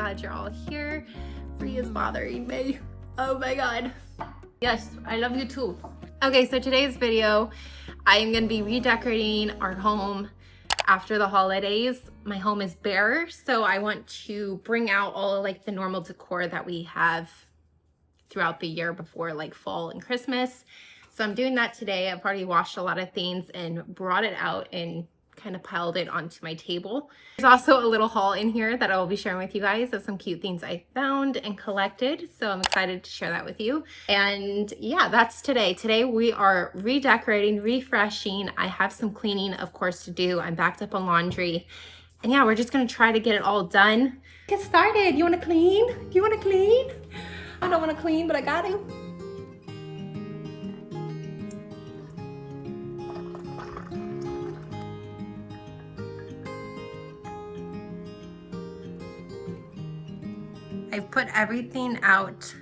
glad you're all here. Free is bothering me. Oh my God. Yes, I love you too. Okay, so today's video, I am gonna be redecorating our home after the holidays. My home is bare, so I want to bring out all of like the normal decor that we have throughout the year before like fall and Christmas. So I'm doing that today. I've already washed a lot of things and brought it out and kind of piled it onto my table. There's also a little haul in here that I will be sharing with you guys of some cute things I found and collected. So I'm excited to share that with you. And yeah, that's today. Today we are redecorating, refreshing. I have some cleaning, of course, to do. I'm backed up on laundry. And yeah, we're just gonna try to get it all done. Get started. You wanna clean? Do you wanna clean? I don't wanna clean, but I got to. I've put everything out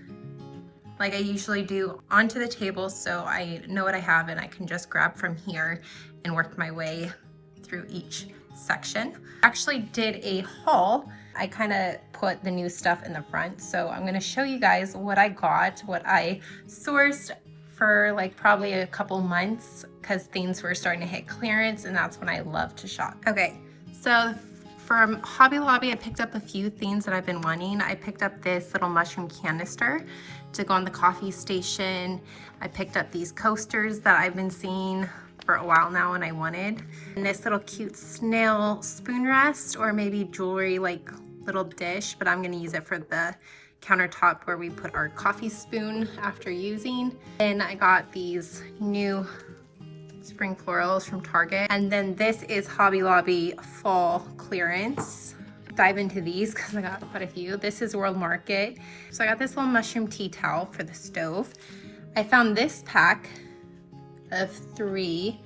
like I usually do onto the table, so I know what I have and I can just grab from here and work my way through each section. I actually did a haul. I kind of put the new stuff in the front, so I'm going to show you guys what I got, what I sourced for like probably a couple months because things were starting to hit clearance, and that's when I love to shop. Okay, so from Hobby Lobby, I picked up a few things that I've been wanting. I picked up this little mushroom canister to go on the coffee station. I picked up these coasters that I've been seeing for a while now and I wanted. And this little cute snail spoon rest, or maybe jewelry like little dish, but I'm gonna use it for the countertop where we put our coffee spoon after using. Then I got these new spring florals from Target. And then this is Hobby Lobby fall clearance. Dive into these because I got quite a few. This is World Market. So I got this little mushroom tea towel for the stove. I found this pack of 3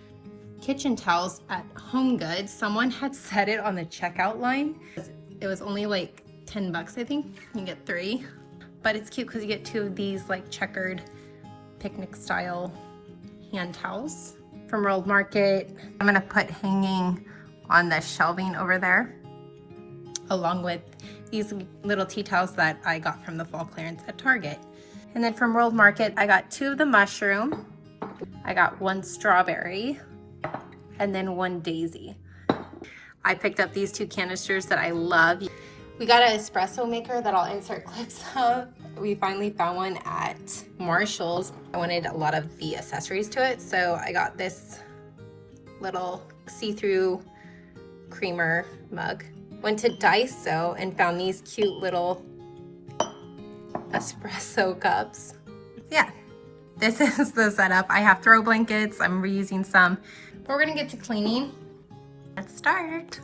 kitchen towels at Home Goods. Someone had set it on the checkout line. It was only like 10 bucks, I think. You get 3, but it's cute because you get 2 of these like checkered picnic style hand towels from World Market. I'm gonna put hanging on the shelving over there, along with these little tea towels that I got from the fall clearance at Target. And then from World Market, I got 2 of the mushroom. I got 1 strawberry and then 1 daisy. I picked up these 2 canisters that I love. We got an espresso maker that I'll insert clips of. We finally found one at Marshall's. I wanted a lot of the accessories to it, so I got this little see-through creamer mug. Went to Daiso and found these cute little espresso cups. Yeah, this is the setup. I have throw blankets. I'm reusing some. But we're gonna get to cleaning. Let's start.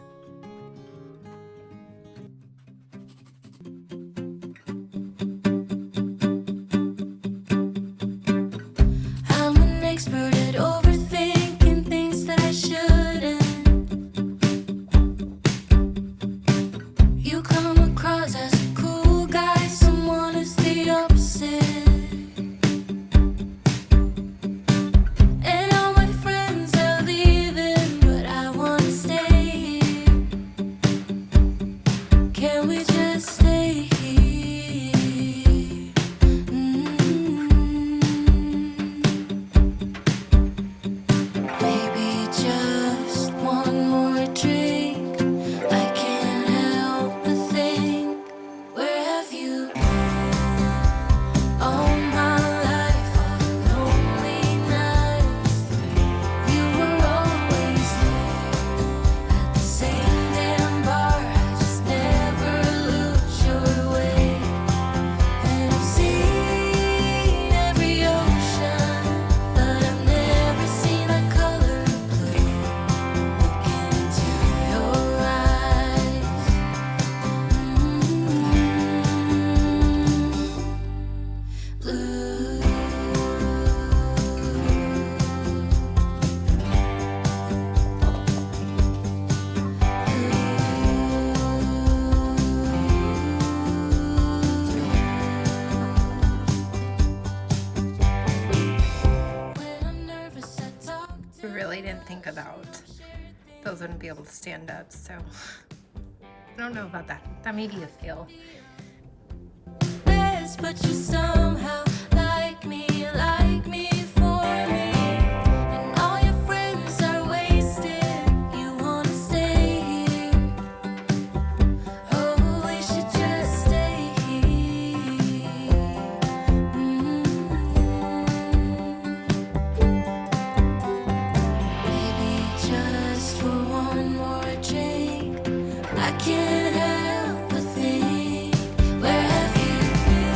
I'm an expert at overthinking things that I shouldn't. You come across as a cool guy, someone is the opposite. And all my friends are leaving, but I wanna stay here. Can we just stay here? Maybe just one more drink. I can't help but think, where have you been? All my life, all the lonely nights. You were always there at the same damn bar. I just never looked your way. And I've seen every ocean, but I've never seen a color blue. Looking into your eyes. Blue. When I'm nervous, I talk I really didn't think about those wouldn't be able to stand up, so don't know about that. That may be a fail. But you somehow like me for me. And all your friends are wasted. You wanna stay here. Oh, we should just stay here. Maybe just for one more drink. I can't help but think, where have you been?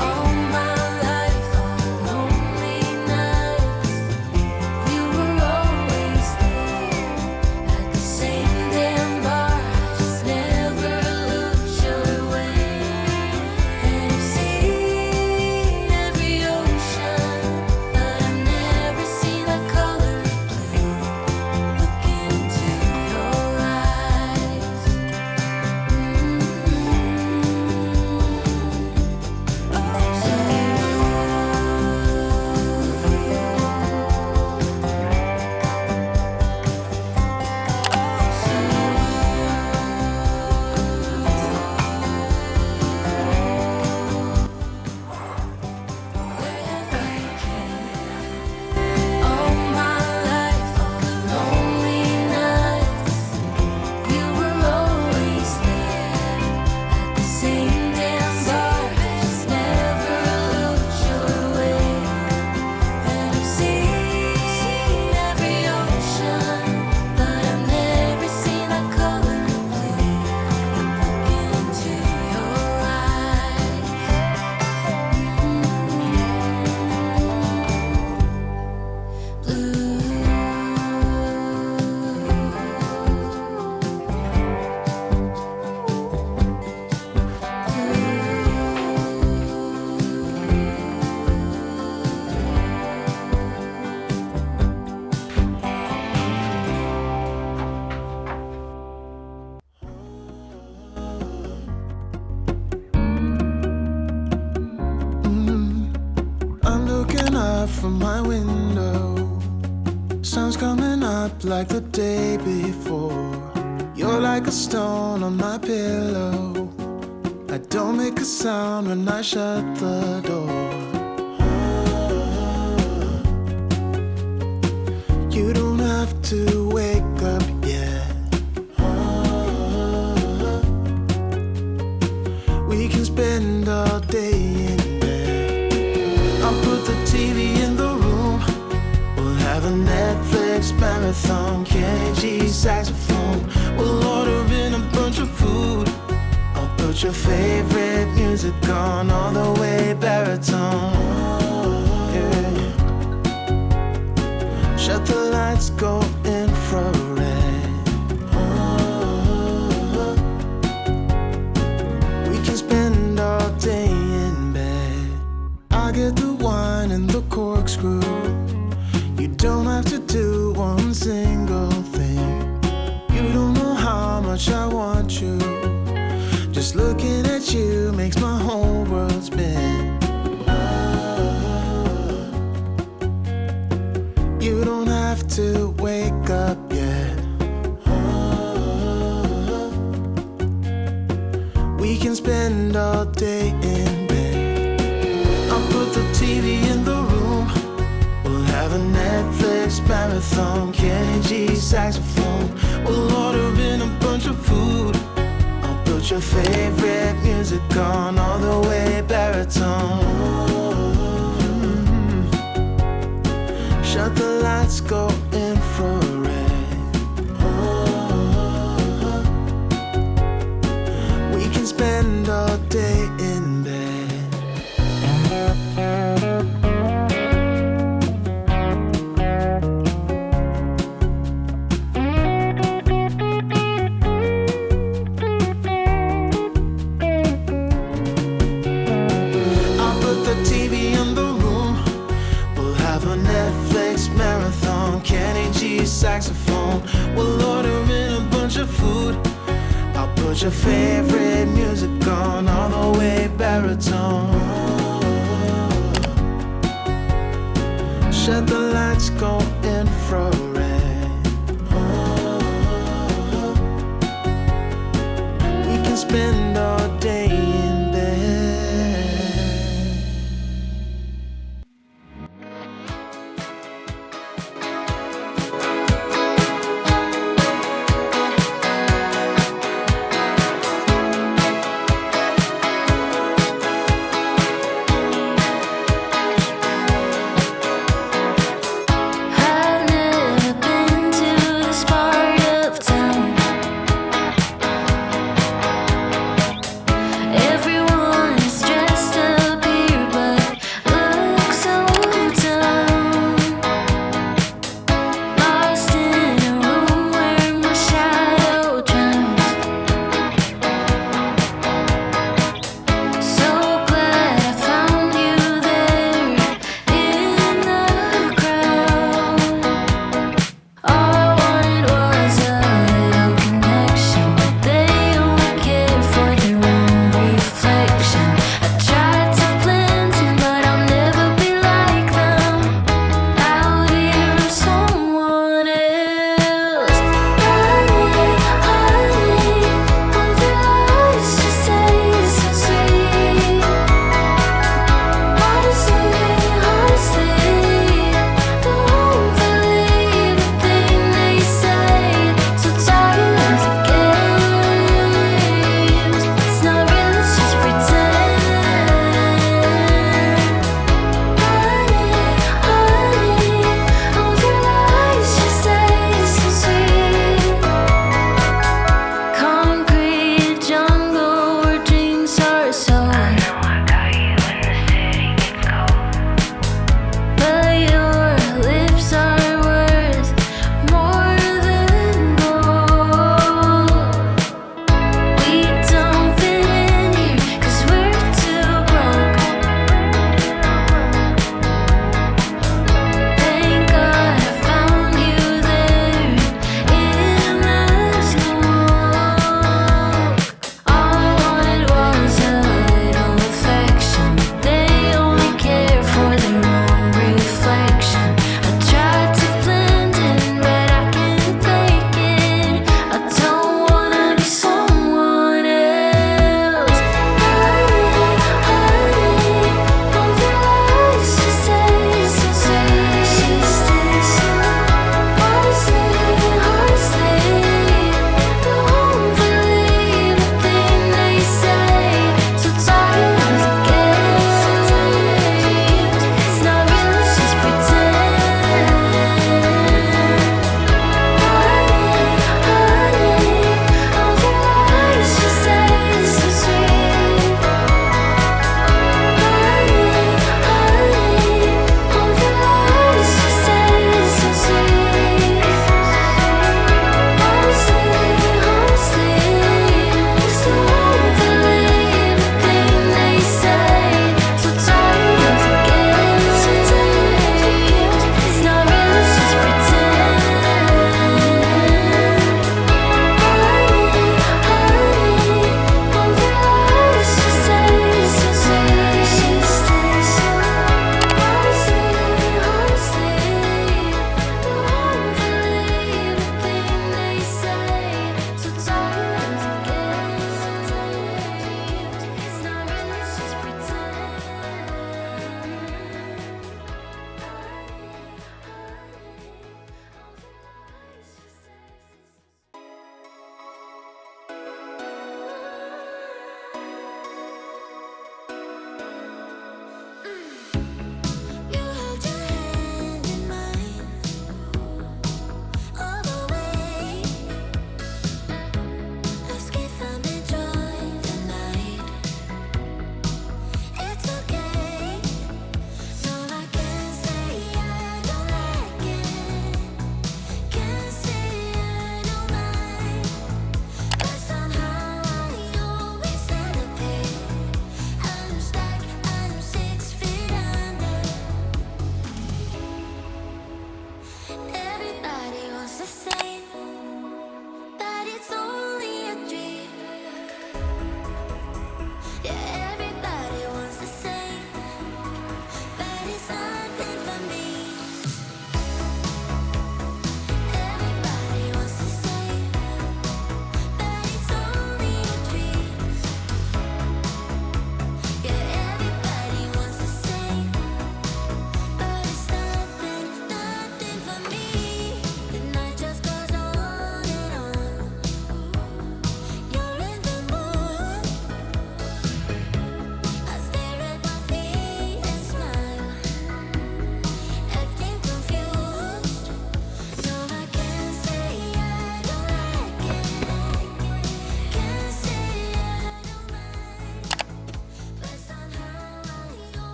All my life, all lonely nights. You were always there at the same damn bar. I just never looked your way. And I've seen every ocean, but I've never seen that color of blue. Look into your eyes. All my life, all the lonely nights. You were always there at the same damn bar. Just never looked your way. And I've seen every ocean, but I've never seen that color of blue. Look into your eyes. I'm looking up from my window. Sun's coming up like the day before. You're like a stone on my pillow. I don't make a sound when I shut the door. You don't have to wake up yet. We can spend all day in bed. I'll put the TV in the room. We'll have a Netflix marathon. Kenny G saxophone. We'll order in a bunch of food. I'll put your favorite music on all the way baritone. Yeah. Shut the lights, go infrared. We can spend all day in bed. I get the wine and the corkscrew. You don't have to do one single thing. You don't know how much I want you. Just looking at you makes my whole world spin. You don't have to wake up yet. We can spend all day in bed. I'll put the TV in the room. We'll have a Netflix marathon. Kenny G saxophone. We'll order in a bunch of food. I'll put your favorite music on all the way baritone. Shut the lights, go infrared. We can spend all day in bed. I'll put the TV in the room. We'll have a Netflix marathon. Kenny G saxophone. We'll order in a bunch of food. I'll put your favorite music on all the way baritone. Shut the lights, go infrared.